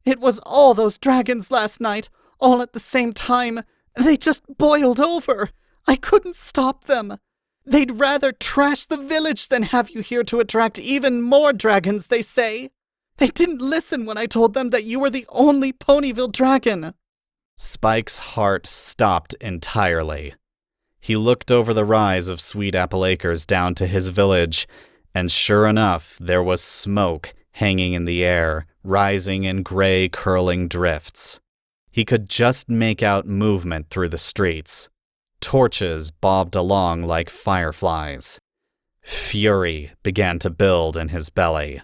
It was all those dragons last night, all at the same time. They just boiled over. I couldn't stop them. They'd rather trash the village than have you here to attract even more dragons, they say. They didn't listen when I told them that you were the only Ponyville dragon. Spike's heart stopped entirely. He looked over the rise of Sweet Apple Acres down to his village, and sure enough, there was smoke hanging in the air, rising in gray, curling drifts. He could just make out movement through the streets. Torches bobbed along like fireflies. Fury began to build in his belly.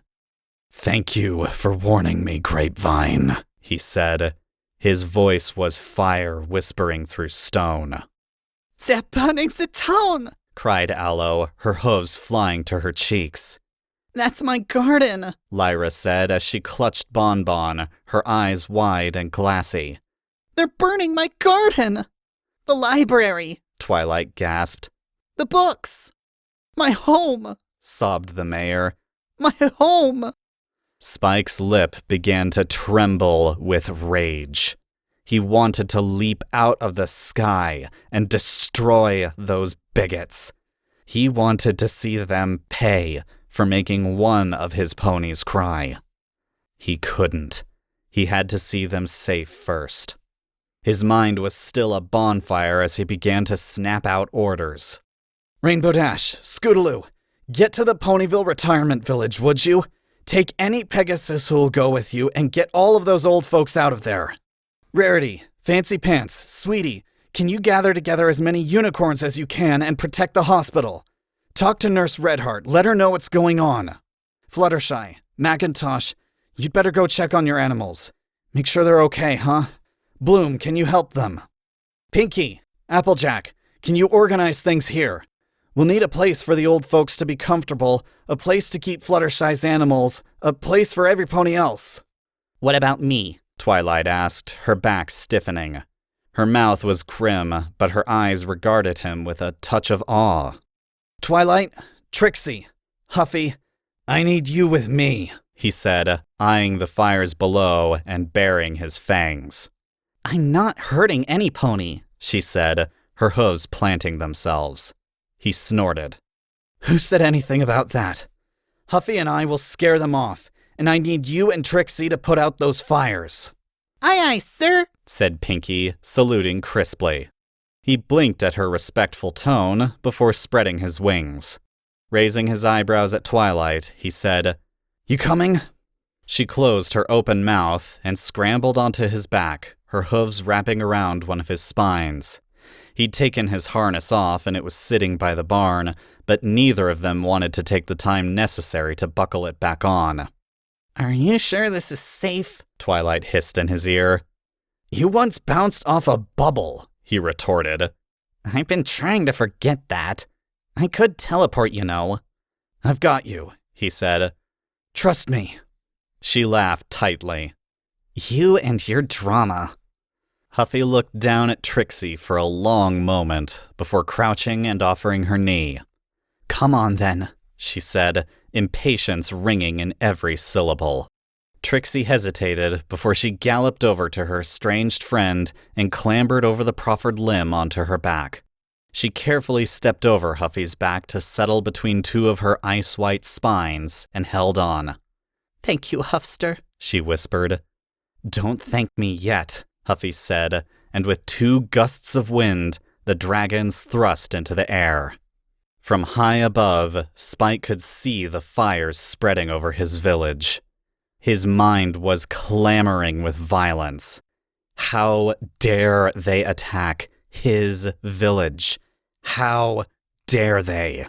"Thank you for warning me, Grapevine," he said. His voice was fire whispering through stone. "They're burning the town!" cried Aloe, her hooves flying to her cheeks. "That's my garden," Lyra said as she clutched Bonbon, her eyes wide and glassy. "They're burning my garden! The library," Twilight gasped. "The books! My home!" sobbed the mayor. "My home!" Spike's lip began to tremble with rage. He wanted to leap out of the sky and destroy those bigots. He wanted to see them pay for making one of his ponies cry. He couldn't. He had to see them safe first. His mind was still a bonfire as he began to snap out orders. "Rainbow Dash, Scootaloo, get to the Ponyville retirement village, would you? Take any Pegasus who'll go with you and get all of those old folks out of there. Rarity, Fancy Pants, Sweetie, can you gather together as many unicorns as you can and protect the hospital? Talk to Nurse Redheart, let her know what's going on. Fluttershy, Macintosh, you'd better go check on your animals. Make sure they're okay, huh? Bloom, can you help them? Pinky, Applejack, can you organize things here? We'll need a place for the old folks to be comfortable, a place to keep Fluttershy's animals, a place for every pony else." "What about me?" Twilight asked, her back stiffening. Her mouth was grim, but her eyes regarded him with a touch of awe. "Twilight, Trixie, Huffy, I need you with me," he said, eyeing the fires below and baring his fangs. "I'm not hurting any pony," she said, her hooves planting themselves. He snorted. "Who said anything about that? Huffy and I will scare them off, and I need you and Trixie to put out those fires." "Aye, aye, sir," said Pinky, saluting crisply. He blinked at her respectful tone before spreading his wings. Raising his eyebrows at Twilight, he said, "You coming?" She closed her open mouth and scrambled onto his back, her hooves wrapping around one of his spines. He'd taken his harness off and it was sitting by the barn, but neither of them wanted to take the time necessary to buckle it back on. "Are you sure this is safe?" Twilight hissed in his ear. "You once bounced off a bubble," he retorted. "I've been trying to forget that. I could teleport, you know." "I've got you," he said. "Trust me." She laughed tightly. "You and your drama." Huffy looked down at Trixie for a long moment before crouching and offering her knee. "Come on, then," she said, impatience ringing in every syllable. Trixie hesitated before she galloped over to her estranged friend and clambered over the proffered limb onto her back. She carefully stepped over Huffy's back to settle between two of her ice-white spines and held on. "Thank you, Huffster," she whispered. "Don't thank me yet," Huffy said, and with two gusts of wind, the dragons thrust into the air. From high above, Spike could see the fires spreading over his village. His mind was clamoring with violence. How dare they attack his village? How dare they?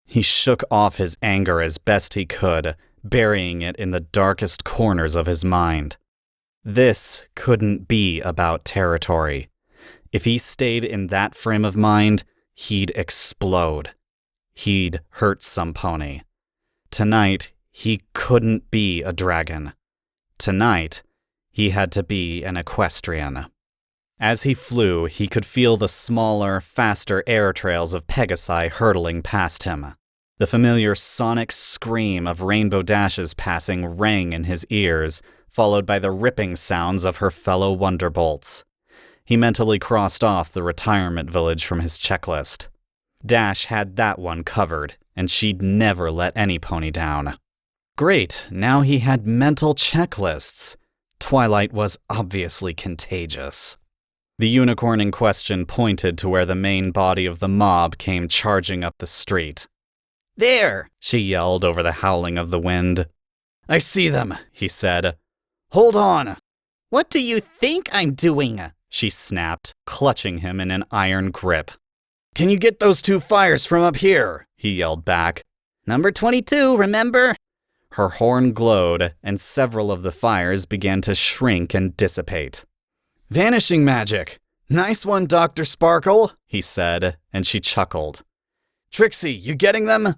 He shook off his anger as best he could, burying it in the darkest corners of his mind. This couldn't be about territory. If he stayed in that frame of mind, he'd explode. He'd hurt some pony. Tonight, he couldn't be a dragon. Tonight, he had to be an equestrian. As he flew, he could feel the smaller, faster air trails of Pegasi hurtling past him. The familiar sonic scream of Rainbow Dash's passing rang in his ears, followed by the ripping sounds of her fellow Wonderbolts. He mentally crossed off the retirement village from his checklist. Dash had that one covered, and she'd never let any pony down. Great, now he had mental checklists. Twilight was obviously contagious. The unicorn in question pointed to where the main body of the mob came charging up the street. "There!" she yelled over the howling of the wind. "I see them," he said. "Hold on!" "What do you think I'm doing?" she snapped, clutching him in an iron grip. "Can you get those two fires from up here?" he yelled back. "Number 22, remember?" Her horn glowed, and several of the fires began to shrink and dissipate. "Vanishing magic! Nice one, Dr. Sparkle," he said, and she chuckled. "Trixie, you getting them?"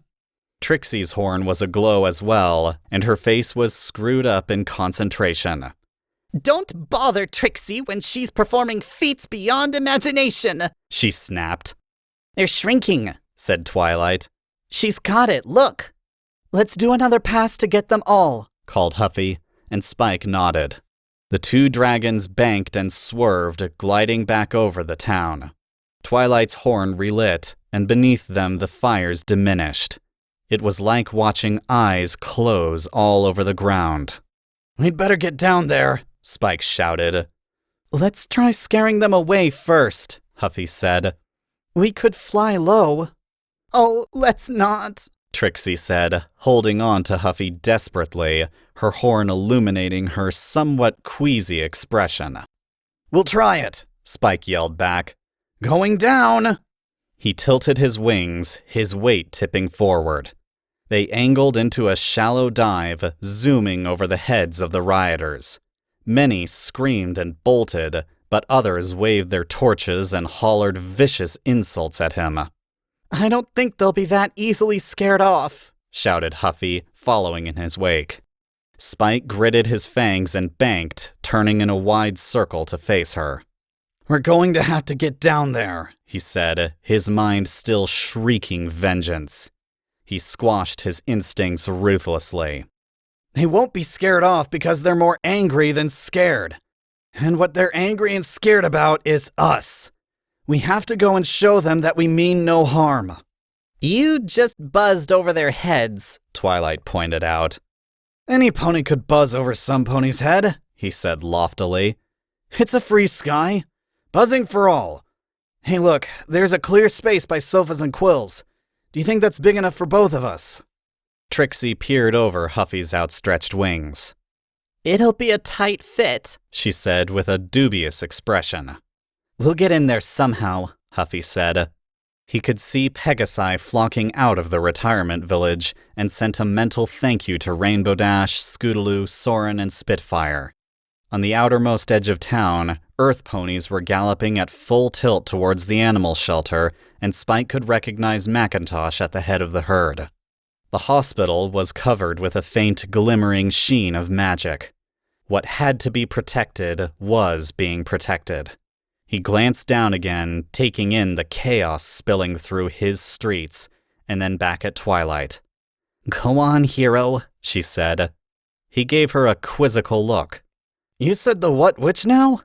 Trixie's horn was aglow as well, and her face was screwed up in concentration. "Don't bother Trixie when she's performing feats beyond imagination," she snapped. "They're shrinking," said Twilight. "She's got it, look." "Let's do another pass to get them all," called Huffy, and Spike nodded. The two dragons banked and swerved, gliding back over the town. Twilight's horn relit, and beneath them the fires diminished. It was like watching eyes close all over the ground. "We'd better get down there," Spike shouted. "Let's try scaring them away first," Huffy said. "We could fly low." "Oh, let's not," Trixie said, holding on to Huffy desperately, her horn illuminating her somewhat queasy expression. "We'll try it," Spike yelled back. "Going down!" He tilted his wings, his weight tipping forward. They angled into a shallow dive, zooming over the heads of the rioters. Many screamed and bolted, but others waved their torches and hollered vicious insults at him. "I don't think they'll be that easily scared off," shouted Huffy, following in his wake. Spike gritted his fangs and banked, turning in a wide circle to face her. "We're going to have to get down there," he said, his mind still shrieking vengeance. He squashed his instincts ruthlessly. "They won't be scared off because they're more angry than scared. And what they're angry and scared about is us. We have to go and show them that we mean no harm." "You just buzzed over their heads," Twilight pointed out. "Any pony could buzz over some pony's head," he said loftily. "It's a free sky. Buzzing for all. Hey look, there's a clear space by sofas and quills. Do you think that's big enough for both of us?" Trixie peered over Huffy's outstretched wings. "It'll be a tight fit," she said with a dubious expression. "We'll get in there somehow," Huffy said. He could see Pegasi flocking out of the retirement village and sent a mental thank you to Rainbow Dash, Scootaloo, Soren, and Spitfire. On the outermost edge of town, earth ponies were galloping at full tilt towards the animal shelter, and Spike could recognize Macintosh at the head of the herd. The hospital was covered with a faint glimmering sheen of magic. What had to be protected was being protected. He glanced down again, taking in the chaos spilling through his streets, and then back at Twilight. "Go on, hero," she said. He gave her a quizzical look. "You said the what which now?"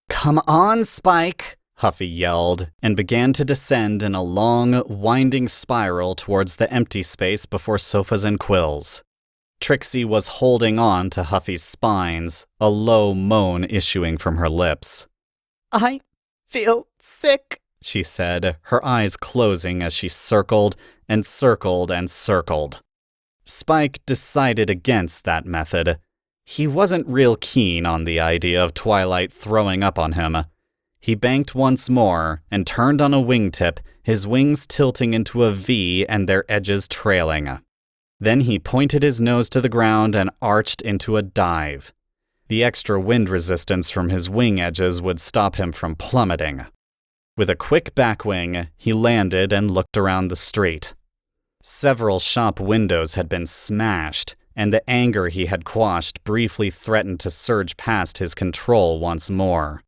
"Come on, Spike," Huffy yelled, and began to descend in a long, winding spiral towards the empty space before sofas and quills. Trixie was holding on to Huffy's spines, a low moan issuing from her lips. "I feel sick," she said, her eyes closing as she circled and circled and circled. Spike decided against that method. He wasn't real keen on the idea of Twilight throwing up on him. He banked once more and turned on a wingtip, his wings tilting into a V and their edges trailing. Then he pointed his nose to the ground and arched into a dive. The extra wind resistance from his wing edges would stop him from plummeting. With a quick backwing, he landed and looked around the street. Several shop windows had been smashed, and the anger he had quashed briefly threatened to surge past his control once more.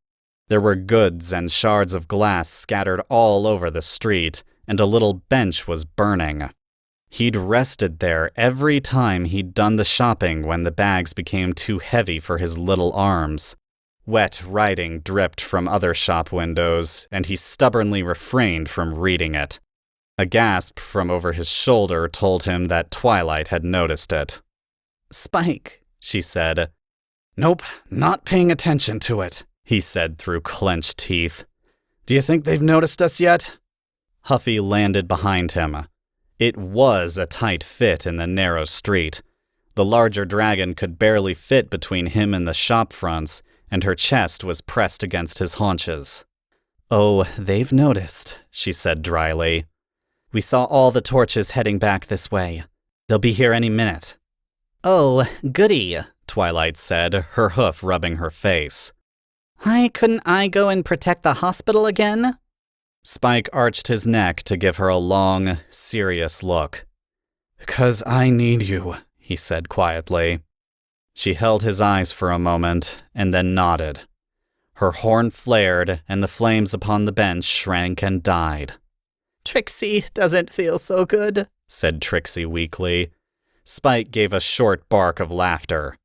There were goods and shards of glass scattered all over the street, and a little bench was burning. He'd rested there every time he'd done the shopping when the bags became too heavy for his little arms. Wet writing dripped from other shop windows, and he stubbornly refrained from reading it. A gasp from over his shoulder told him that Twilight had noticed it. "Spike," she said. "Nope, not paying attention to it," he said through clenched teeth. "Do you think they've noticed us yet?" Huffy landed behind him. It was a tight fit in the narrow street. The larger dragon could barely fit between him and the shop fronts, and her chest was pressed against his haunches. "Oh, they've noticed," she said dryly. "We saw all the torches heading back this way. They'll be here any minute." "Oh, goody," Twilight said, her hoof rubbing her face. "Why couldn't I go and protect the hospital again?" Spike arched his neck to give her a long, serious look. "Because I need you," he said quietly. She held his eyes for a moment, and then nodded. Her horn flared, and the flames upon the bench shrank and died. "Trixie doesn't feel so good," said Trixie weakly. Spike gave a short bark of laughter.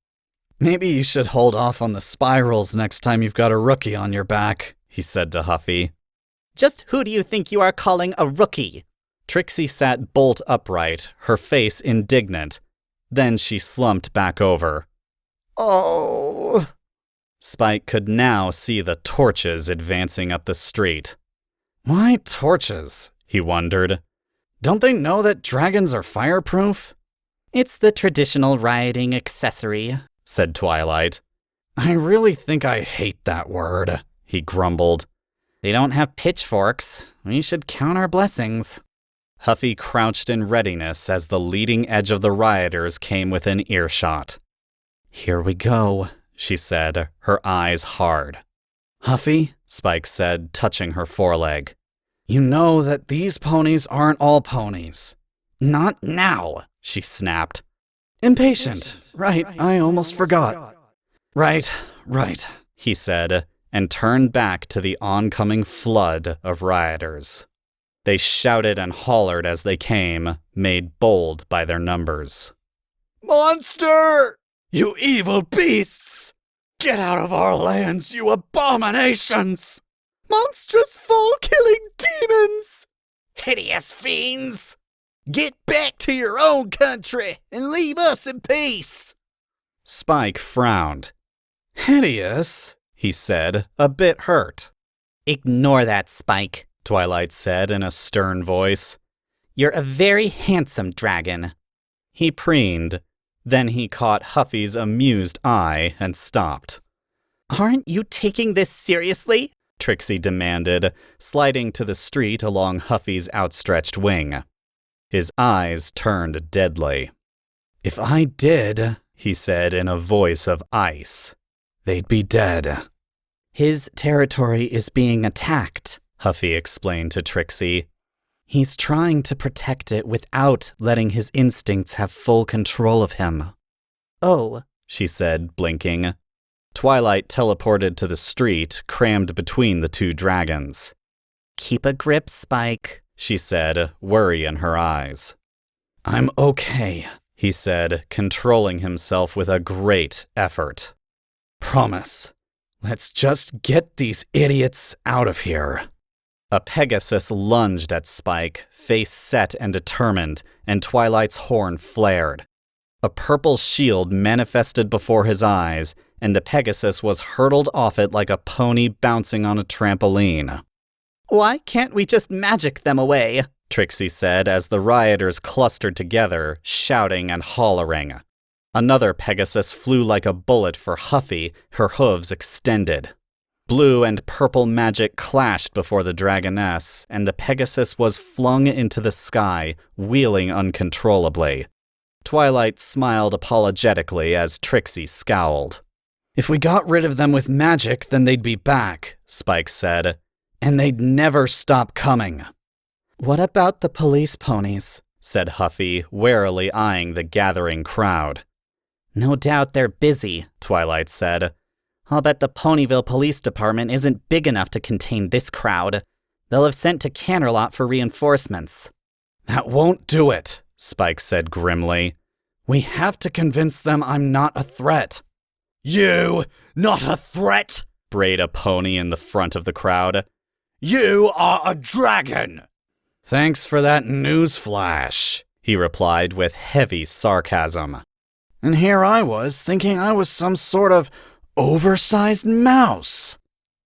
"Maybe you should hold off on the spirals next time you've got a rookie on your back," he said to Huffy. "Just who do you think you are calling a rookie?" Trixie sat bolt upright, her face indignant. Then she slumped back over. "Oh." Spike could now see the torches advancing up the street. "Why torches?" he wondered. "Don't they know that dragons are fireproof?" "It's the traditional rioting accessory," said Twilight. "I really think I hate that word," he grumbled. "They don't have pitchforks. We should count our blessings." Huffy crouched in readiness as the leading edge of the rioters came within earshot. "Here we go," she said, her eyes hard. "Huffy," Spike said, touching her foreleg, "you know that these ponies aren't all ponies." "Not now," she snapped. "Impatient. Right, I almost forgot." Right, he said, and turned back to the oncoming flood of rioters. They shouted and hollered as they came, made bold by their numbers. "Monster! You evil beasts! Get out of our lands, you abominations! Monstrous fall-killing demons! Hideous fiends! Get back to your own country and leave us in peace!" Spike frowned. "Hideous?" he said, a bit hurt. "Ignore that, Spike," Twilight said in a stern voice. "You're a very handsome dragon." He preened. Then he caught Huffy's amused eye and stopped. "Aren't you taking this seriously?" Trixie demanded, sliding to the street along Huffy's outstretched wing. His eyes turned deadly. "If I did," he said in a voice of ice, "they'd be dead." "His territory is being attacked," Huffy explained to Trixie. "He's trying to protect it without letting his instincts have full control of him." "Oh," she said, blinking. Twilight teleported to the street, crammed between the two dragons. "Keep a grip, Spike," she said, worry in her eyes. "I'm okay," he said, controlling himself with a great effort. "Promise. Let's just get these idiots out of here." A Pegasus lunged at Spike, face set and determined, and Twilight's horn flared. A purple shield manifested before his eyes, and the Pegasus was hurtled off it like a pony bouncing on a trampoline. "Why can't we just magic them away?" Trixie said as the rioters clustered together, shouting and hollering. Another Pegasus flew like a bullet for Huffy, her hooves extended. Blue and purple magic clashed before the dragoness, and the Pegasus was flung into the sky, wheeling uncontrollably. Twilight smiled apologetically as Trixie scowled. "If we got rid of them with magic, then they'd be back," Spike said. "And they'd never stop coming." "What about the police ponies?" said Huffy, warily eyeing the gathering crowd. "No doubt they're busy," Twilight said. "I'll bet the Ponyville Police Department isn't big enough to contain this crowd. They'll have sent to Canterlot for reinforcements." "That won't do it," Spike said grimly. We have to convince them I'm not a threat. You, not a threat? Brayed a pony in the front of the crowd. You are a dragon! Thanks for that news flash, he replied with heavy sarcasm. And here I was thinking I was some sort of oversized mouse.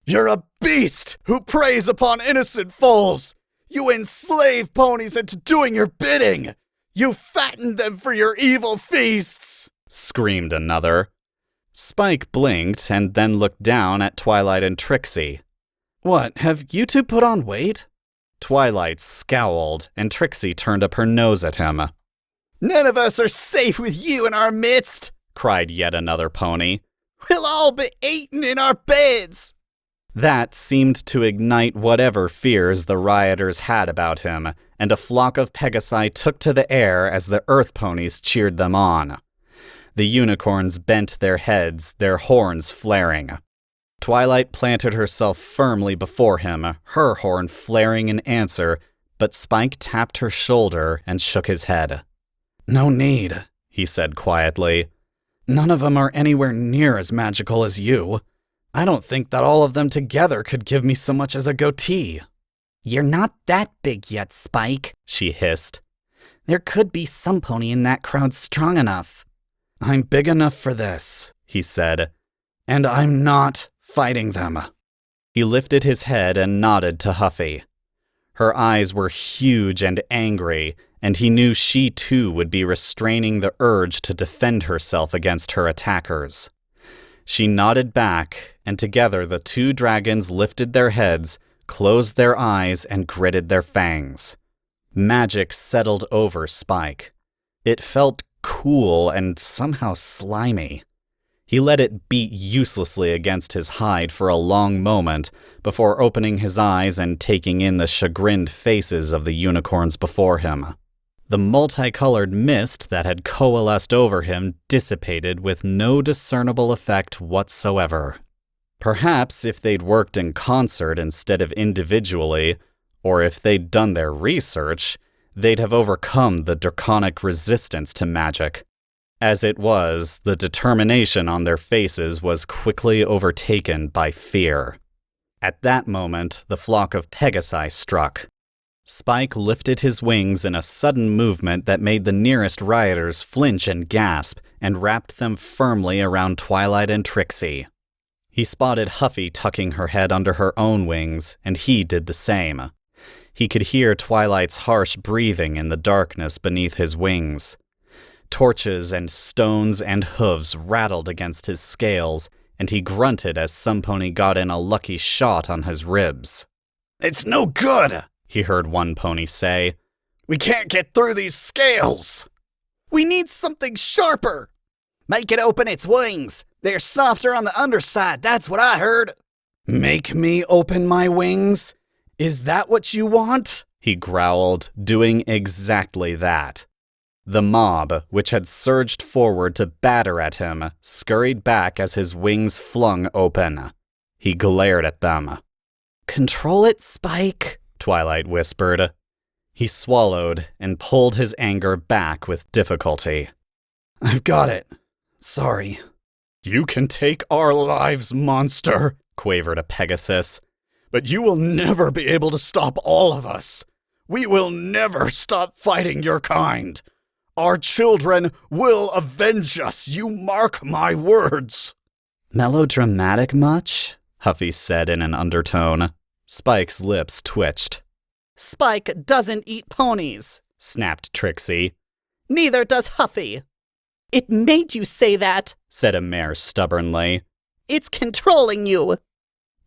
You're a beast who preys upon innocent foals! You enslave ponies into doing your bidding! You fatten them for your evil feasts! Screamed another. Spike blinked and then looked down at Twilight and Trixie. What, have you two put on weight? Twilight scowled, and Trixie turned up her nose at him. None of us are safe with you in our midst, cried yet another pony. We'll all be eaten in our beds. That seemed to ignite whatever fears the rioters had about him, and a flock of Pegasi took to the air as the Earth ponies cheered them on. The unicorns bent their heads, their horns flaring. Twilight planted herself firmly before him, her horn flaring in answer, but Spike tapped her shoulder and shook his head. No need, he said quietly. None of them are anywhere near as magical as you. I don't think that all of them together could give me so much as a goatee. You're not that big yet, Spike, she hissed. There could be some pony in that crowd strong enough. I'm big enough for this, he said, and I'm not fighting them. He lifted his head and nodded to Huffy. Her eyes were huge and angry, and he knew she too would be restraining the urge to defend herself against her attackers. She nodded back, and together the two dragons lifted their heads, closed their eyes, and gritted their fangs. Magic settled over Spike. It felt cool and somehow slimy. He let it beat uselessly against his hide for a long moment before opening his eyes and taking in the chagrined faces of the unicorns before him. The multicolored mist that had coalesced over him dissipated with no discernible effect whatsoever. Perhaps if they'd worked in concert instead of individually, or if they'd done their research, they'd have overcome the draconic resistance to magic. As it was, the determination on their faces was quickly overtaken by fear. At that moment, the flock of Pegasi struck. Spike lifted his wings in a sudden movement that made the nearest rioters flinch and gasp, and wrapped them firmly around Twilight and Trixie. He spotted Huffy tucking her head under her own wings, and he did the same. He could hear Twilight's harsh breathing in the darkness beneath his wings. Torches and stones and hooves rattled against his scales, and he grunted as some pony got in a lucky shot on his ribs. It's no good, he heard one pony say. We can't get through these scales. We need something sharper. Make it open its wings. They're softer on the underside, that's what I heard. Make me open my wings? Is that what you want? He growled, doing exactly that. The mob, which had surged forward to batter at him, scurried back as his wings flung open. He glared at them. Control it, Spike, Twilight whispered. He swallowed and pulled his anger back with difficulty. I've got it. Sorry. You can take our lives, monster, quavered a Pegasus. But you will never be able to stop all of us. We will never stop fighting your kind. Our children will avenge us, you mark my words. Melodramatic much? Huffy said in an undertone. Spike's lips twitched. Spike doesn't eat ponies, snapped Trixie. Neither does Huffy. It made you say that, said a mare stubbornly. It's controlling you.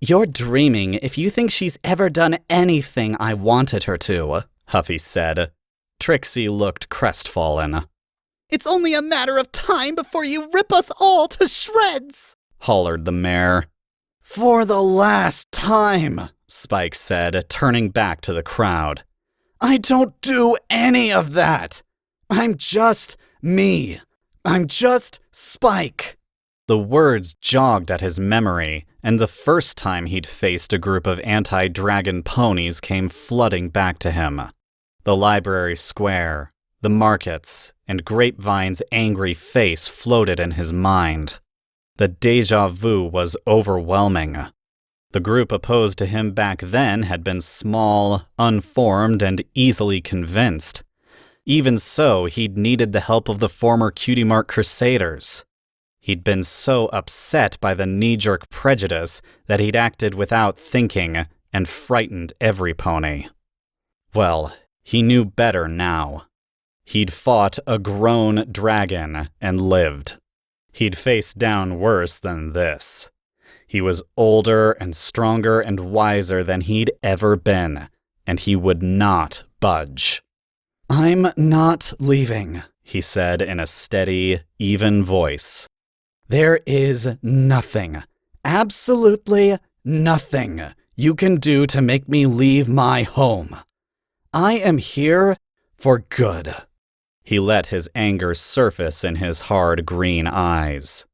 You're dreaming if you think she's ever done anything I wanted her to, Huffy said. Trixie looked crestfallen. It's only a matter of time before you rip us all to shreds, hollered the mare. For the last time, Spike said, turning back to the crowd. I don't do any of that. I'm just me. I'm just Spike. The words jogged at his memory, and the first time he'd faced a group of anti-dragon ponies came flooding back to him. The library square, The markets and Grapevine's angry face floated in his mind. The déjà vu was overwhelming. The group opposed to him back then had been small, unformed, and easily convinced. Even so, he'd needed the help of the former Cutie Mark Crusaders. He'd been so upset by the knee-jerk prejudice that he'd acted without thinking and frightened every pony. Well, he knew better now. He'd fought a grown dragon and lived. He'd faced down worse than this. He was older and stronger and wiser than he'd ever been, and he would not budge. "I'm not leaving," he said in a steady, even voice. "There is nothing, absolutely nothing, you can do to make me leave my home. I am here for good." He let his anger surface in his hard green eyes.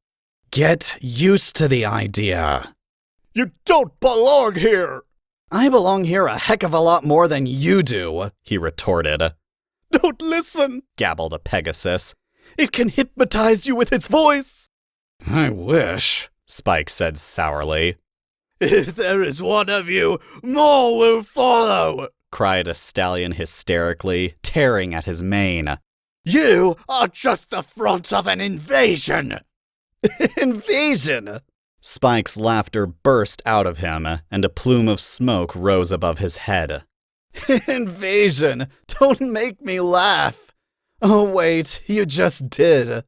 "Get used to the idea." You don't belong here! "I belong here a heck of a lot more than you do," he retorted. Don't listen, gabbled a Pegasus. It can hypnotize you with its voice. "I wish," Spike said sourly. If there is one of you, more will follow, cried a stallion hysterically, tearing at his mane. You are just the front of an invasion. Invasion? Spike's laughter burst out of him, and a plume of smoke rose above his head. Invasion? Don't make me laugh. Oh, wait, you just did.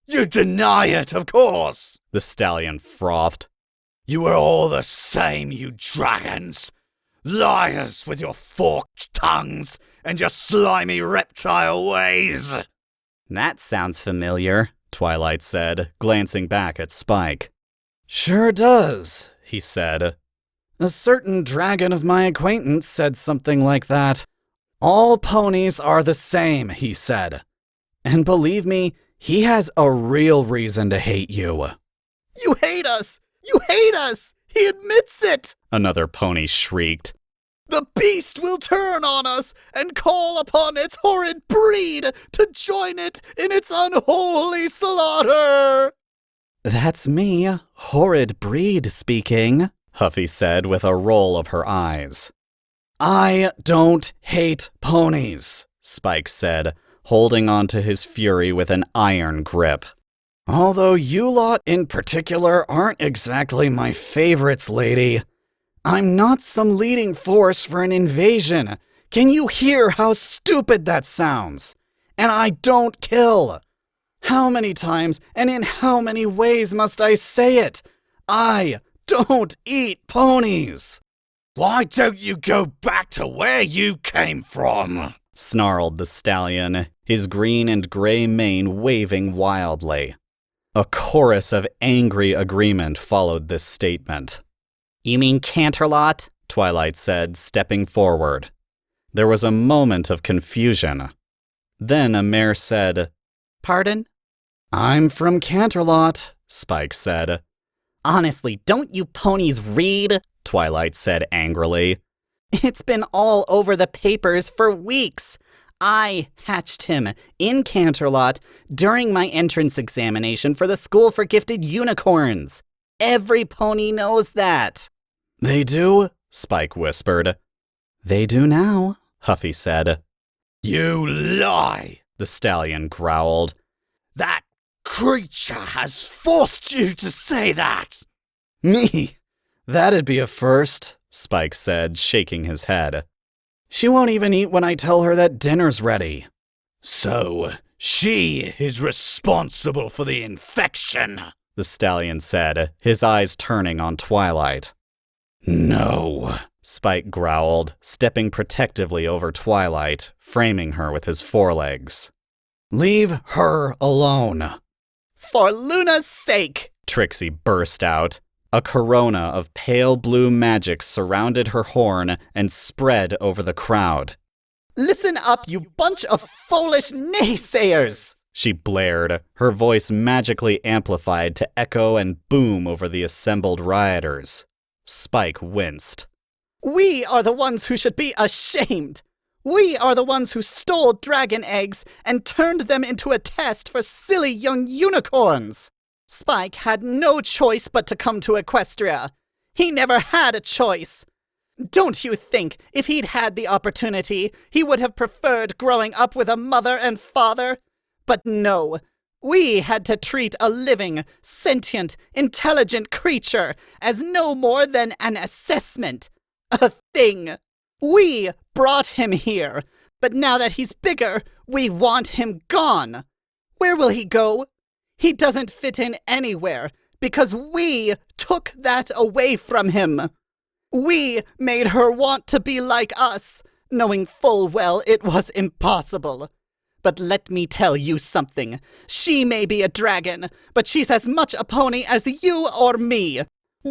You deny it, of course, the stallion frothed. You are all the same, you dragons. Liars with your forked tongues and your slimy reptile ways. That sounds familiar, Twilight said, glancing back at Spike. Sure does, he said. A certain dragon of my acquaintance said something like that. All ponies are the same, he said. And believe me, he has a real reason to hate you. You hate us! You hate us! He admits it! Another pony shrieked. The beast will turn on us and call upon its horrid breed to join it in its unholy slaughter! That's me, horrid breed speaking, Huffy said with a roll of her eyes. I don't hate ponies, Spike said, holding on to his fury with an iron grip. Although you lot in particular aren't exactly my favorites, lady. I'm not some leading force for an invasion. Can you hear how stupid that sounds? And I don't kill. How many times and in how many ways must I say it? I don't eat ponies. Why don't you go back to where you came from? Snarled the stallion, his green and gray mane waving wildly. A chorus of angry agreement followed this statement. You mean Canterlot? Twilight said, stepping forward. There was a moment of confusion. Then a mare said, Pardon? I'm from Canterlot, Spike said. Honestly, don't you ponies read? Twilight said angrily. It's been all over the papers for weeks. I hatched him in Canterlot during my entrance examination for the School for Gifted Unicorns. Every pony knows that. They do? Spike whispered. They do now, Huffy said. You lie, the stallion growled. That creature has forced you to say that. Me? That'd be a first, Spike said, shaking his head. She won't even eat when I tell her that dinner's ready. So, she is responsible for the infection, the stallion said, his eyes turning on Twilight. No, Spike growled, stepping protectively over Twilight, framing her with his forelegs. Leave her alone. For Luna's sake, Trixie burst out. A corona of pale blue magic surrounded her horn and spread over the crowd. Listen up, you bunch of foolish naysayers! She blared, her voice magically amplified to echo and boom over the assembled rioters. Spike winced. We are the ones who should be ashamed. We are the ones who stole dragon eggs and turned them into a test for silly young unicorns. Spike had no choice but to come to Equestria. He never had a choice. Don't you think if he'd had the opportunity, he would have preferred growing up with a mother and father? But no. We had to treat a living, sentient, intelligent creature as no more than an assessment. A thing. We brought him here, but now that he's bigger, we want him gone. Where will he go? He doesn't fit in anywhere, because we took that away from him. We made her want to be like us, knowing full well it was impossible. But let me tell you something. She may be a dragon, but she's as much a pony as you or me.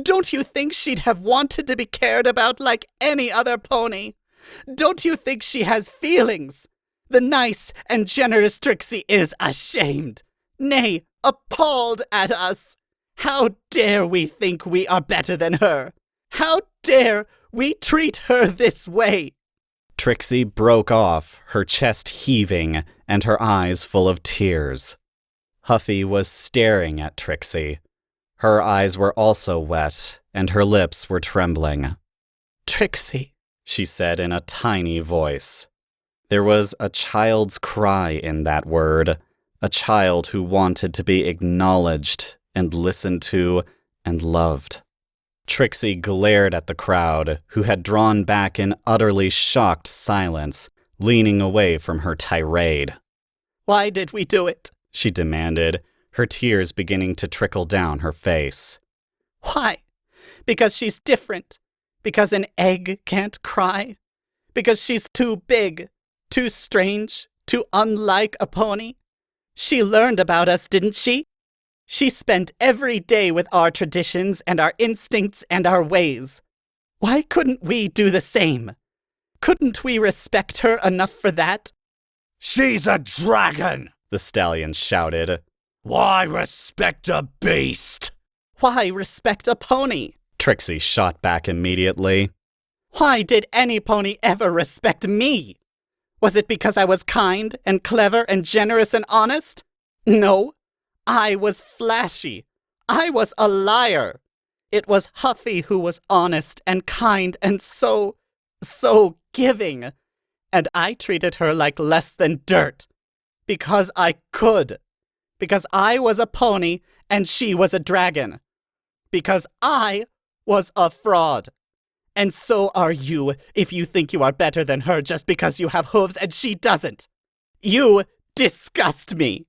Don't you think she'd have wanted to be cared about like any other pony? Don't you think she has feelings? The nice and generous Trixie is ashamed, nay, appalled at us. How dare we think we are better than her? How dare we treat her this way? Trixie broke off, her chest heaving and her eyes full of tears. Huffy was staring at Trixie. Her eyes were also wet, and her lips were trembling. Trixie, she said in a tiny voice. There was a child's cry in that word, a child who wanted to be acknowledged and listened to and loved. Trixie glared at the crowd, who had drawn back in utterly shocked silence, leaning away from her tirade. Why did we do it? She demanded, her tears beginning to trickle down her face. Why? Because she's different. Because an egg can't cry. Because she's too big, too strange, too unlike a pony. She learned about us, didn't she? She spent every day with our traditions and our instincts and our ways. Why couldn't we do the same? Couldn't we respect her enough for that? She's a dragon, the stallion shouted. Why respect a beast? Why respect a pony? Trixie shot back immediately. Why did any pony ever respect me? Was it because I was kind and clever and generous and honest? No. I was flashy. I was a liar. It was Huffy who was honest and kind and so giving. And I treated her like less than dirt. Because I could. Because I was a pony and she was a dragon. Because I was a fraud. And so are you if you think you are better than her just because you have hooves and she doesn't. You disgust me.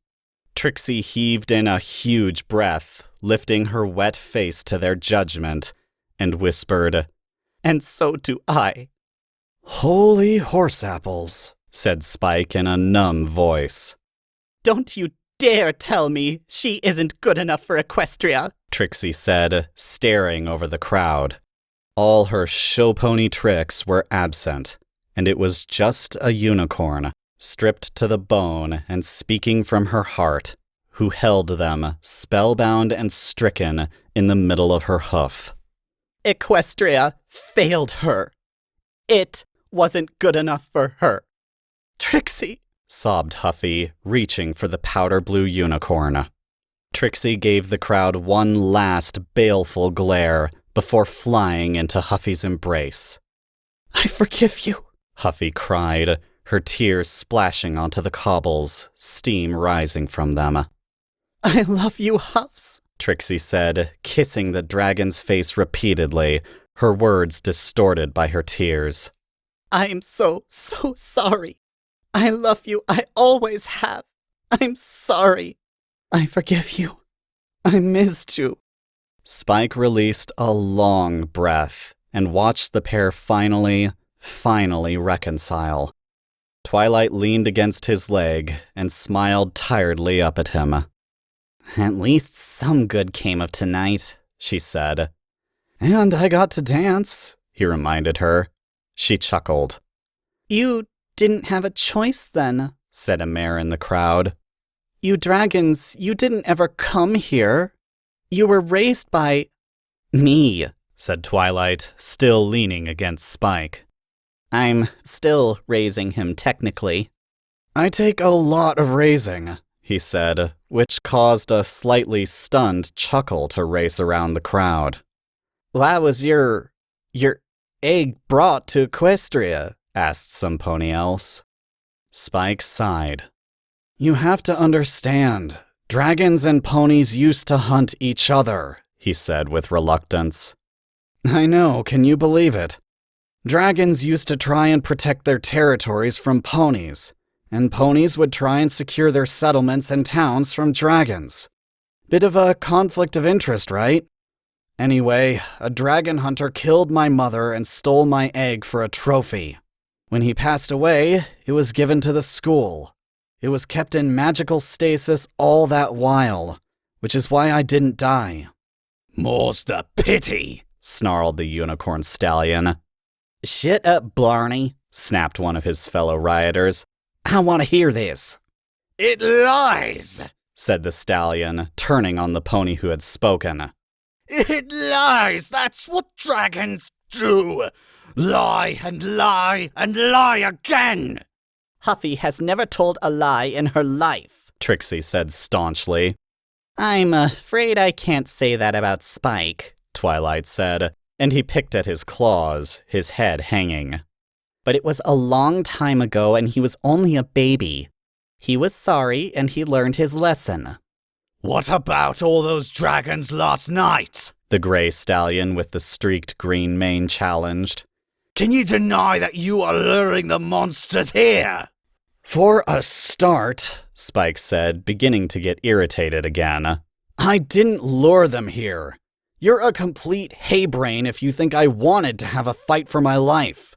Trixie heaved in a huge breath, lifting her wet face to their judgment, and whispered, And so do I. Holy horse apples, said Spike in a numb voice. Don't you dare tell me she isn't good enough for Equestria, Trixie said, staring over the crowd. All her show pony tricks were absent, and it was just a unicorn, stripped to the bone and speaking from her heart, who held them, spellbound and stricken, in the middle of her hoof. Equestria failed her. It wasn't good enough for her. Trixie, sobbed Huffy, reaching for the powder blue unicorn. Trixie gave the crowd one last baleful glare before flying into Huffy's embrace. I forgive you, Huffy cried, her tears splashing onto the cobbles, steam rising from them. I love you, Huffs, Trixie said, kissing the dragon's face repeatedly, her words distorted by her tears. I'm so sorry. I love you. I always have. I'm sorry. I forgive you. I missed you. Spike released a long breath and watched the pair finally reconcile. Twilight leaned against his leg and smiled tiredly up at him. At least some good came of tonight, she said. And I got to dance, he reminded her. She chuckled. You didn't have a choice then, said a mare in the crowd. You dragons, you didn't ever come here. You were raised by me, said Twilight, still leaning against Spike. I'm still raising him technically. I take a lot of raising, he said, which caused a slightly stunned chuckle to race around the crowd. Why was your egg brought to Equestria? Asked some pony else. Spike sighed. You have to understand, dragons and ponies used to hunt each other, he said with reluctance. I know, can you believe it? Dragons used to try and protect their territories from ponies, and ponies would try and secure their settlements and towns from dragons. Bit of a conflict of interest, right? Anyway, a dragon hunter killed my mother and stole my egg for a trophy. When he passed away, it was given to the school. It was kept in magical stasis all that while, which is why I didn't die. More's the pity, snarled the unicorn stallion. Shut up, Blarney, snapped one of his fellow rioters. I want to hear this. It lies, said the stallion, turning on the pony who had spoken. It lies! That's what dragons do! Lie and lie and lie again! Huffy has never told a lie in her life, Trixie said staunchly. I'm afraid I can't say that about Spike, Twilight said, and he picked at his claws, his head hanging. But it was a long time ago and he was only a baby. He was sorry and he learned his lesson. What about all those dragons last night? The gray stallion with the streaked green mane challenged. Can you deny that you are luring the monsters here? For a start, Spike said, beginning to get irritated again, I didn't lure them here. You're a complete haybrain if you think I wanted to have a fight for my life.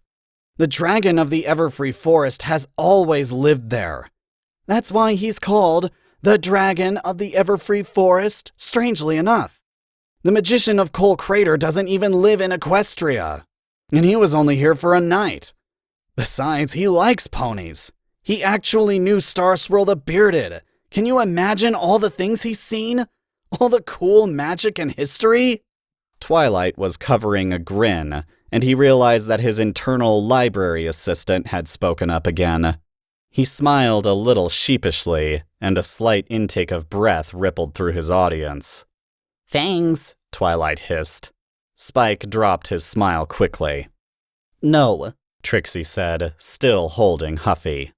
The dragon of the Everfree Forest has always lived there. That's why he's called the Dragon of the Everfree Forest, strangely enough. The magician of Coal Crater doesn't even live in Equestria, and he was only here for a night. Besides, he likes ponies. He actually knew Starswirl the Bearded. Can you imagine all the things he's seen? All the cool magic and history? Twilight was covering a grin, and he realized that his internal library assistant had spoken up again. He smiled a little sheepishly, and a slight intake of breath rippled through his audience. Thanks, Twilight hissed. Spike dropped his smile quickly. No, Trixie said, still holding Huffy.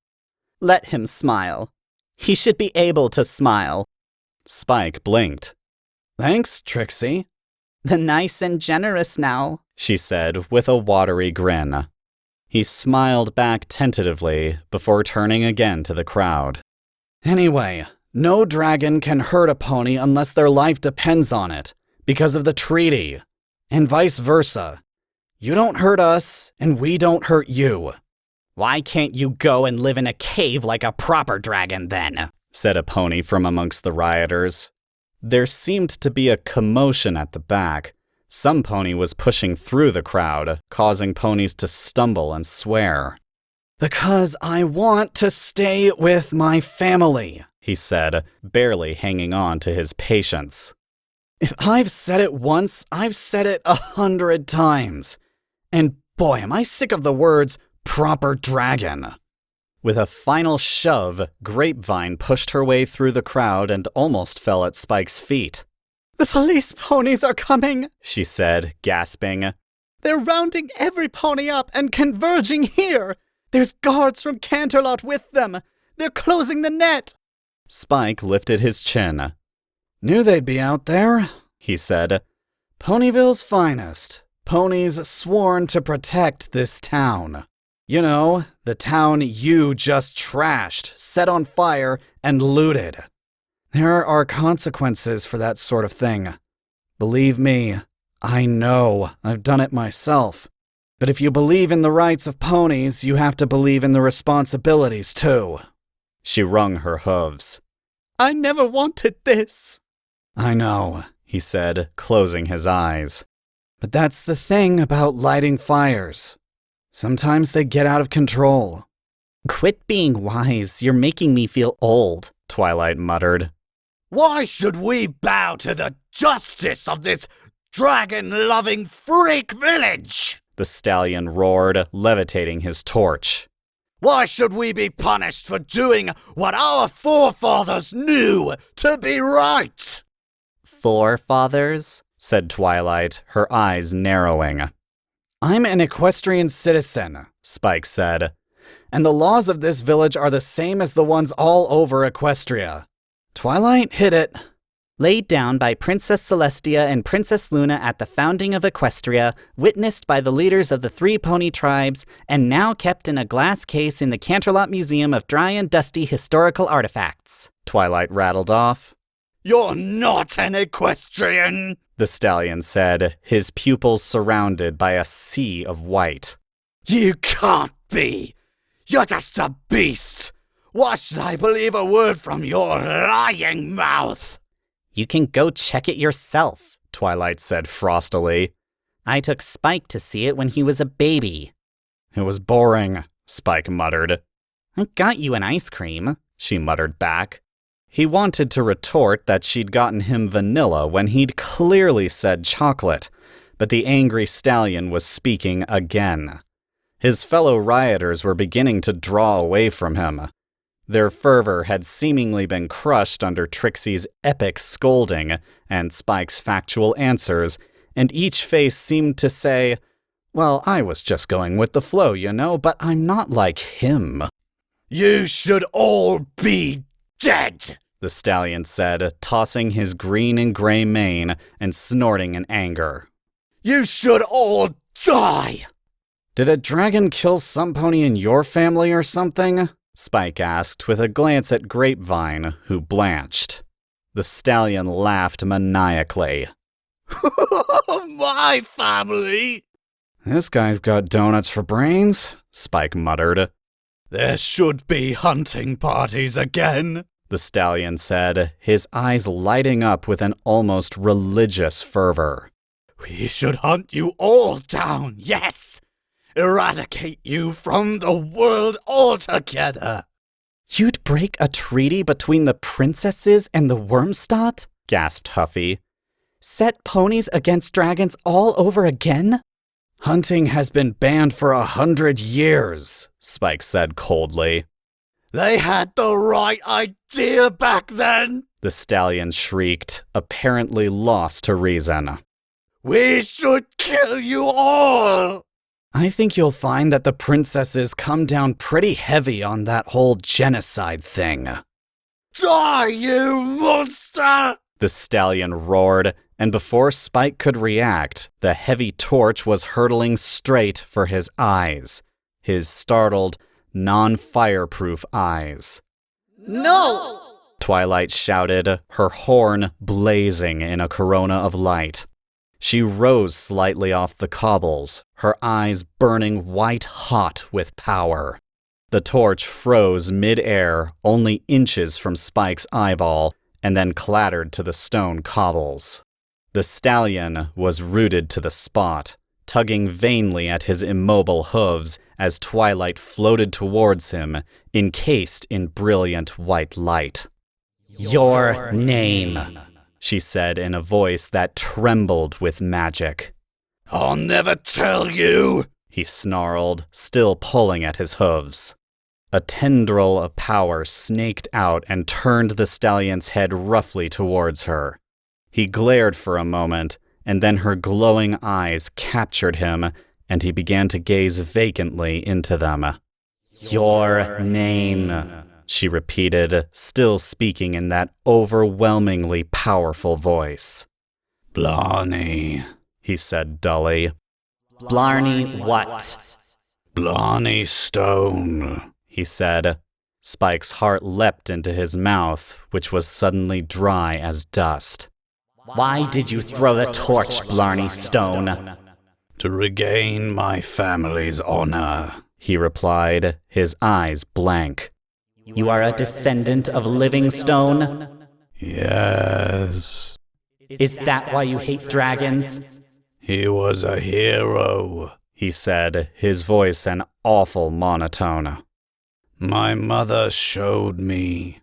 Let him smile. He should be able to smile. Spike blinked. Thanks, Trixie. The nice and generous now, she said with a watery grin. He smiled back tentatively before turning again to the crowd. Anyway, no dragon can hurt a pony unless their life depends on it, because of the treaty, and vice versa. You don't hurt us, and we don't hurt you. Why can't you go and live in a cave like a proper dragon then? Said a pony from amongst the rioters. There seemed to be a commotion at the back. Some pony was pushing through the crowd, causing ponies to stumble and swear. Because I want to stay with my family, he said, barely hanging on to his patience. If I've said it once, I've said it 100 times. And boy, am I sick of the words proper dragon. With a final shove, Grapevine pushed her way through the crowd and almost fell at Spike's feet. The police ponies are coming, she said, gasping. They're rounding every pony up and converging here. There's guards from Canterlot with them. They're closing the net. Spike lifted his chin. Knew they'd be out there, he said. Ponyville's finest. Ponies sworn to protect this town. You know, the town you just trashed, set on fire, and looted. There are consequences for that sort of thing. Believe me, I know. I've done it myself. But if you believe in the rights of ponies, you have to believe in the responsibilities, too. She wrung her hooves. I never wanted this. I know, he said, closing his eyes. But that's the thing about lighting fires. Sometimes they get out of control. Quit being wise. You're making me feel old, Twilight muttered. Why should we bow to the justice of this dragon-loving freak village? the stallion roared, levitating his torch. Why should we be punished for doing what our forefathers knew to be right? Forefathers? Said Twilight, her eyes narrowing. I'm an equestrian citizen, Spike said, and the laws of this village are the same as the ones all over Equestria. Twilight, hit it. Laid down by Princess Celestia and Princess Luna at the founding of Equestria, witnessed by the leaders of the 3 pony tribes, and now kept in a glass case in the Canterlot Museum of Dry and Dusty Historical Artifacts, Twilight rattled off. You're not an equestrian, the stallion said, his pupils surrounded by a sea of white. You can't be. You're just a beast. Why should I believe a word from your lying mouth? You can go check it yourself, Twilight said frostily. I took Spike to see it when he was a baby. It was boring, Spike muttered. I got you an ice cream, she muttered back. He wanted to retort that she'd gotten him vanilla when he'd clearly said chocolate, but the angry stallion was speaking again. His fellow rioters were beginning to draw away from him. Their fervor had seemingly been crushed under Trixie's epic scolding and Spike's factual answers, and each face seemed to say, well, I was just going with the flow, you know, but I'm not like him. You should all be dead, the stallion said, tossing his green and gray mane and snorting in anger. You should all die! Did a dragon kill some pony in your family or something? Spike asked with a glance at Grapevine, who blanched. The stallion laughed maniacally. My family! This guy's got donuts for brains, Spike muttered. There should be hunting parties again, the stallion said, his eyes lighting up with an almost religious fervor. We should hunt you all down, yes! Eradicate you from the world altogether. You'd break a treaty between the princesses and the Wormstadt? Gasped Huffy. Set ponies against dragons all over again? Hunting has been banned for 100 years, Spike said coldly. They had the right idea back then, the stallion shrieked, apparently lost to reason. We should kill you all! I think you'll find that the princesses come down pretty heavy on that whole genocide thing. Die, you monster! The stallion roared, and before Spike could react, the heavy torch was hurtling straight for his eyes. His startled, non-fireproof eyes. No! Twilight shouted, her horn blazing in a corona of light. She rose slightly off the cobbles, her eyes burning white-hot with power. The torch froze mid-air, only inches from Spike's eyeball, and then clattered to the stone cobbles. The stallion was rooted to the spot, tugging vainly at his immobile hooves as Twilight floated towards him, encased in brilliant white light. Your name, she said in a voice that trembled with magic. I'll never tell you, he snarled, still pulling at his hooves. A tendril of power snaked out and turned the stallion's head roughly towards her. He glared for a moment, and then her glowing eyes captured him, and he began to gaze vacantly into them. Your name, she repeated, still speaking in that overwhelmingly powerful voice. Blarney, he said dully. Blarney what? Blarney Stone, he said. Spike's heart leapt into his mouth, which was suddenly dry as dust. Why did you throw the torch, Blarney Stone? To regain my family's honor, he replied, his eyes blank. You are a descendant of Livingstone? Yes. Is that why you hate dragons? He was a hero, he said, his voice an awful monotone. My mother showed me.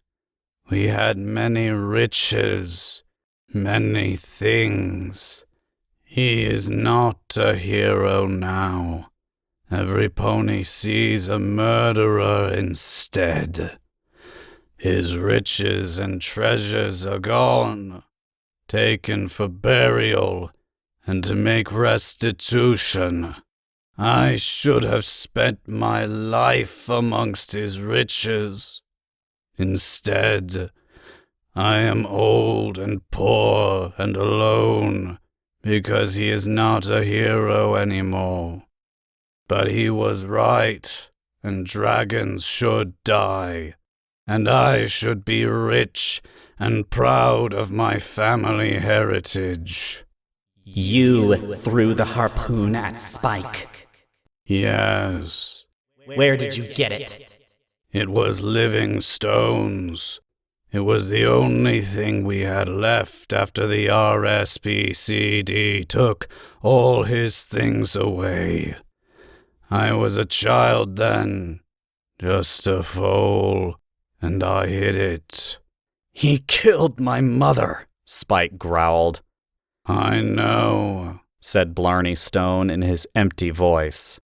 We had many riches, many things. He is not a hero now. Every pony sees a murderer instead. His riches and treasures are gone, taken for burial and to make restitution. I should have spent my life amongst his riches. Instead, I am old and poor and alone because he is not a hero anymore. But he was right, and dragons should die, and I should be rich and proud of my family heritage. You threw the harpoon at Spike. Yes. Where did you get it? It was living stones. It was the only thing we had left after the RSPCD took all his things away. I was a child then, just a foal, and I hid it. He killed my mother, Spike growled. I know, said Blarney Stone in his empty voice.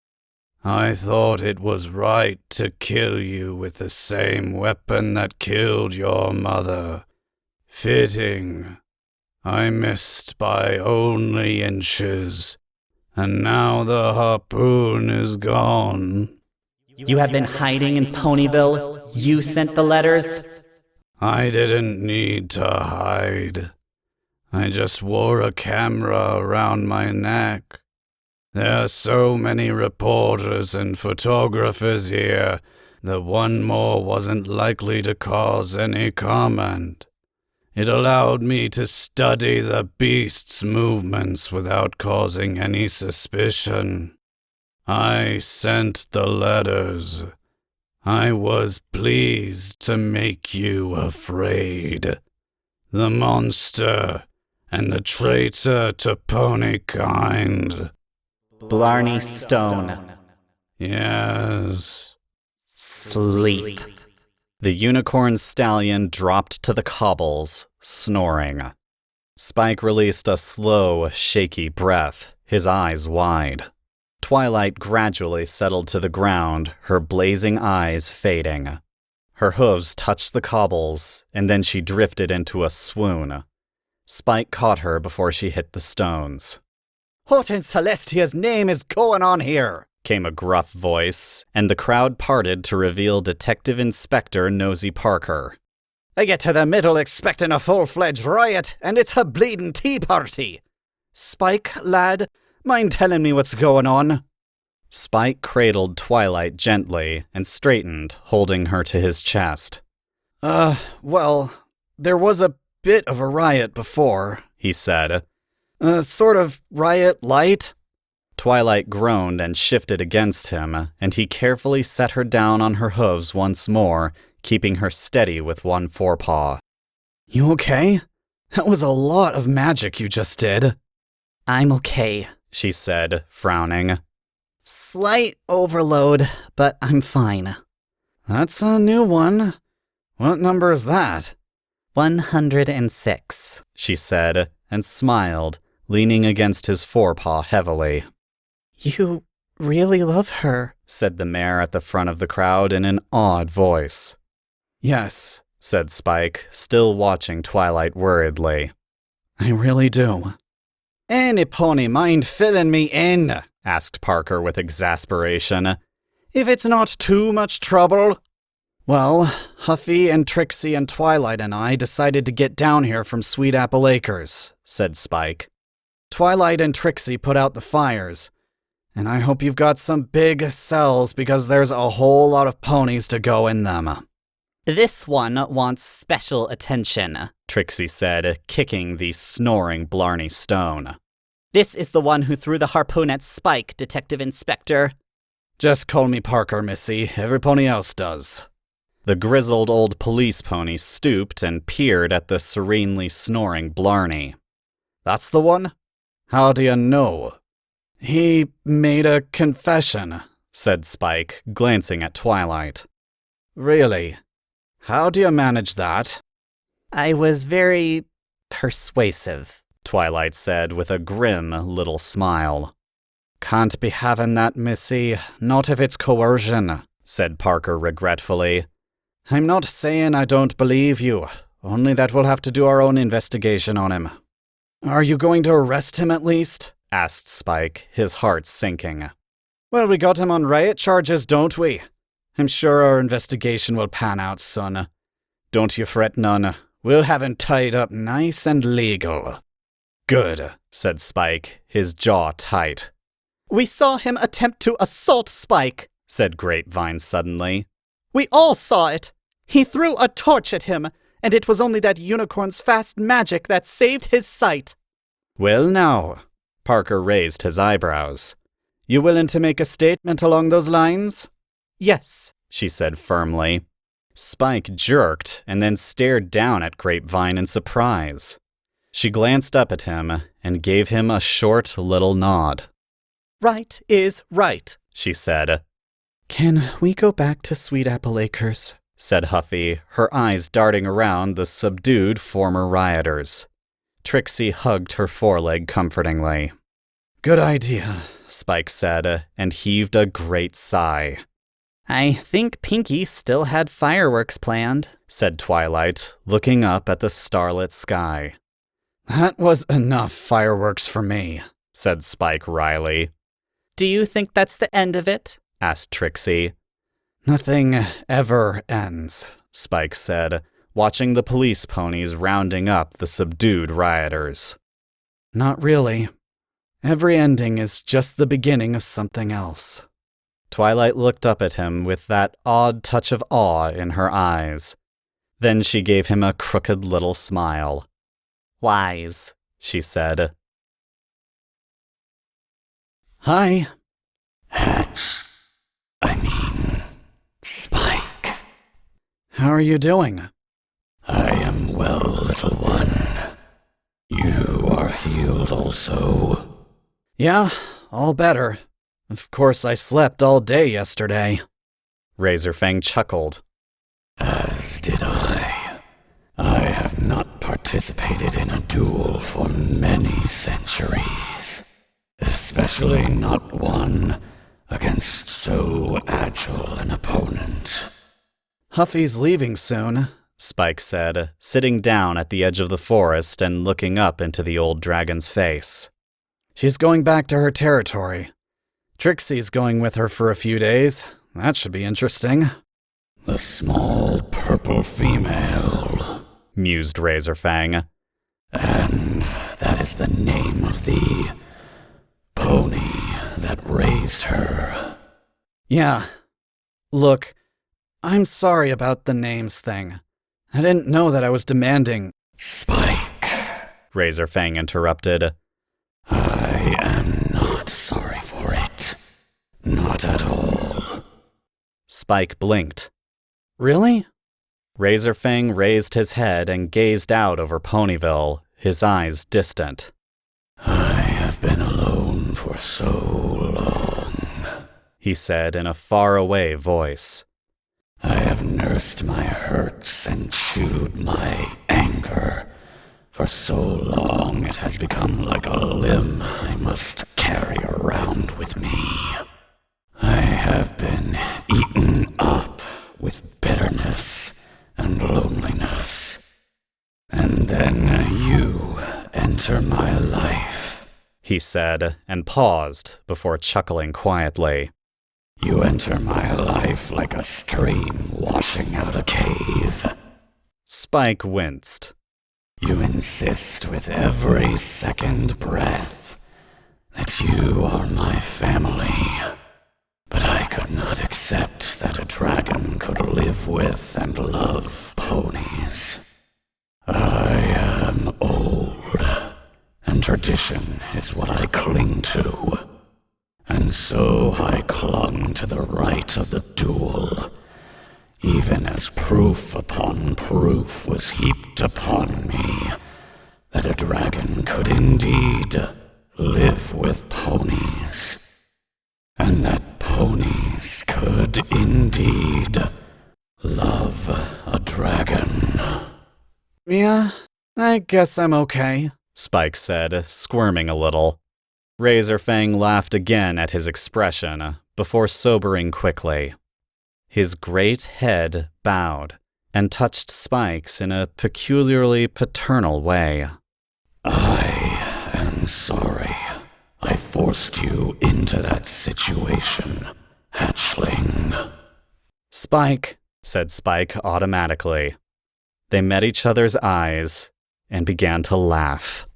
I thought it was right to kill you with the same weapon that killed your mother. Fitting. I missed by only inches, and now the harpoon is gone. You have been hiding in Ponyville? You sent the letters? I didn't need to hide. I just wore a camera around my neck. There are so many reporters and photographers here that one more wasn't likely to cause any comment. It allowed me to study the beast's movements without causing any suspicion. I sent the letters. I was pleased to make you afraid. The monster and the traitor to ponykind. Blarney Stone. Yes. Sleep. The unicorn stallion dropped to the cobbles, snoring. Spike released a slow, shaky breath, his eyes wide. Twilight gradually settled to the ground, her blazing eyes fading. Her hooves touched the cobbles, and then she drifted into a swoon. Spike caught her before she hit the stones. What in Celestia's name is going on here? Came a gruff voice, and the crowd parted to reveal Detective Inspector Nosy Parker. I get to the middle expecting a full-fledged riot, and it's a bleeding tea party. Spike, lad, mind telling me what's going on? Spike cradled Twilight gently and straightened, holding her to his chest. Well, there was a bit of a riot before, he said. Sort of riot light. Twilight groaned and shifted against him, and he carefully set her down on her hooves once more, keeping her steady with one forepaw. You okay? That was a lot of magic you just did. I'm okay, she said, frowning. Slight overload, but I'm fine. That's a new one. What number is that? 106, she said, and smiled, leaning against his forepaw heavily. You really love her, said the mayor at the front of the crowd in an awed voice. Yes, said Spike, still watching Twilight worriedly. I really do. Any pony mind filling me in? Asked Parker with exasperation. If it's not too much trouble. Well, Huffy and Trixie and Twilight and I decided to get down here from Sweet Apple Acres, said Spike. Twilight and Trixie put out the fires, and I hope you've got some big cells because there's a whole lot of ponies to go in them. This one wants special attention, Trixie said, kicking the snoring Blarney Stone. This is the one who threw the harpoon at Spike, Detective Inspector. Just call me Parker, Missy. Every pony else does. The grizzled old police pony stooped and peered at the serenely snoring Blarney. That's the one? How do you know? He made a confession, said Spike, glancing at Twilight. Really? How do you manage that? I was very persuasive, Twilight said with a grim little smile. Can't be having that, Missy. Not if it's coercion, said Parker regretfully. I'm not saying I don't believe you, only that we'll have to do our own investigation on him. Are you going to arrest him at least? Asked Spike, his heart sinking. Well, we got him on riot charges, don't we? I'm sure our investigation will pan out, son. Don't you fret none. We'll have him tied up nice and legal. Good, said Spike, his jaw tight. We saw him attempt to assault Spike, said Grapevine suddenly. We all saw it. He threw a torch at him, and it was only that unicorn's fast magic that saved his sight. Well now, Parker raised his eyebrows. You willing to make a statement along those lines? Yes, she said firmly. Spike jerked and then stared down at Grapevine in surprise. She glanced up at him and gave him a short little nod. Right is right, she said. Can we go back to Sweet Apple Acres? Said Huffy, her eyes darting around the subdued former rioters. Trixie hugged her foreleg comfortingly. Good idea, Spike said, and heaved a great sigh. I think Pinky still had fireworks planned, said Twilight, looking up at the starlit sky. That was enough fireworks for me, said Spike wryly. Do you think that's the end of it? Asked Trixie. Nothing ever ends, Spike said, watching the police ponies rounding up the subdued rioters. Not really. Every ending is just the beginning of something else. Twilight looked up at him with that odd touch of awe in her eyes. Then she gave him a crooked little smile. Wise, she said. Hi. Hatch. Spike. How are you doing? I am well, little one. You are healed also. Yeah, all better. Of course I slept all day yesterday. Razorfang chuckled. As did I. I have not participated in a duel for many centuries. Especially not one against so agile an opponent. Huffy's leaving soon, Spike said, sitting down at the edge of the forest and looking up into the old dragon's face. She's going back to her territory. Trixie's going with her for a few days. That should be interesting. The small purple female, mused Razorfang. And that is the name of the pony that raised her. Yeah. Look, I'm sorry about the names thing. I didn't know that I was demanding... Spike, Razorfang interrupted. I am not sorry for it. Not at all. Spike blinked. Really? Razorfang raised his head and gazed out over Ponyville, his eyes distant. I have been alone for so long, he said in a faraway voice. I have nursed my hurts and chewed my anger. For so long it has become like a limb I must carry around with me. I have been eaten up with bitterness and loneliness. And then you enter my life, he said, and paused before chuckling quietly. You enter my life like a stream washing out a cave. Spike winced. You insist with every second breath that you are my family. But I could not accept that a dragon could live with and love ponies. I am old, and tradition is what I cling to. And so I clung to the right of the duel, even as proof upon proof was heaped upon me that a dragon could indeed live with ponies, and that ponies could indeed love a dragon. Yeah, I guess I'm okay, Spike said, squirming a little. Razorfang laughed again at his expression, before sobering quickly. His great head bowed and touched Spike's in a peculiarly paternal way. I am sorry. I forced you into that situation, hatchling. Spike, said Spike automatically. They met each other's eyes and began to laugh.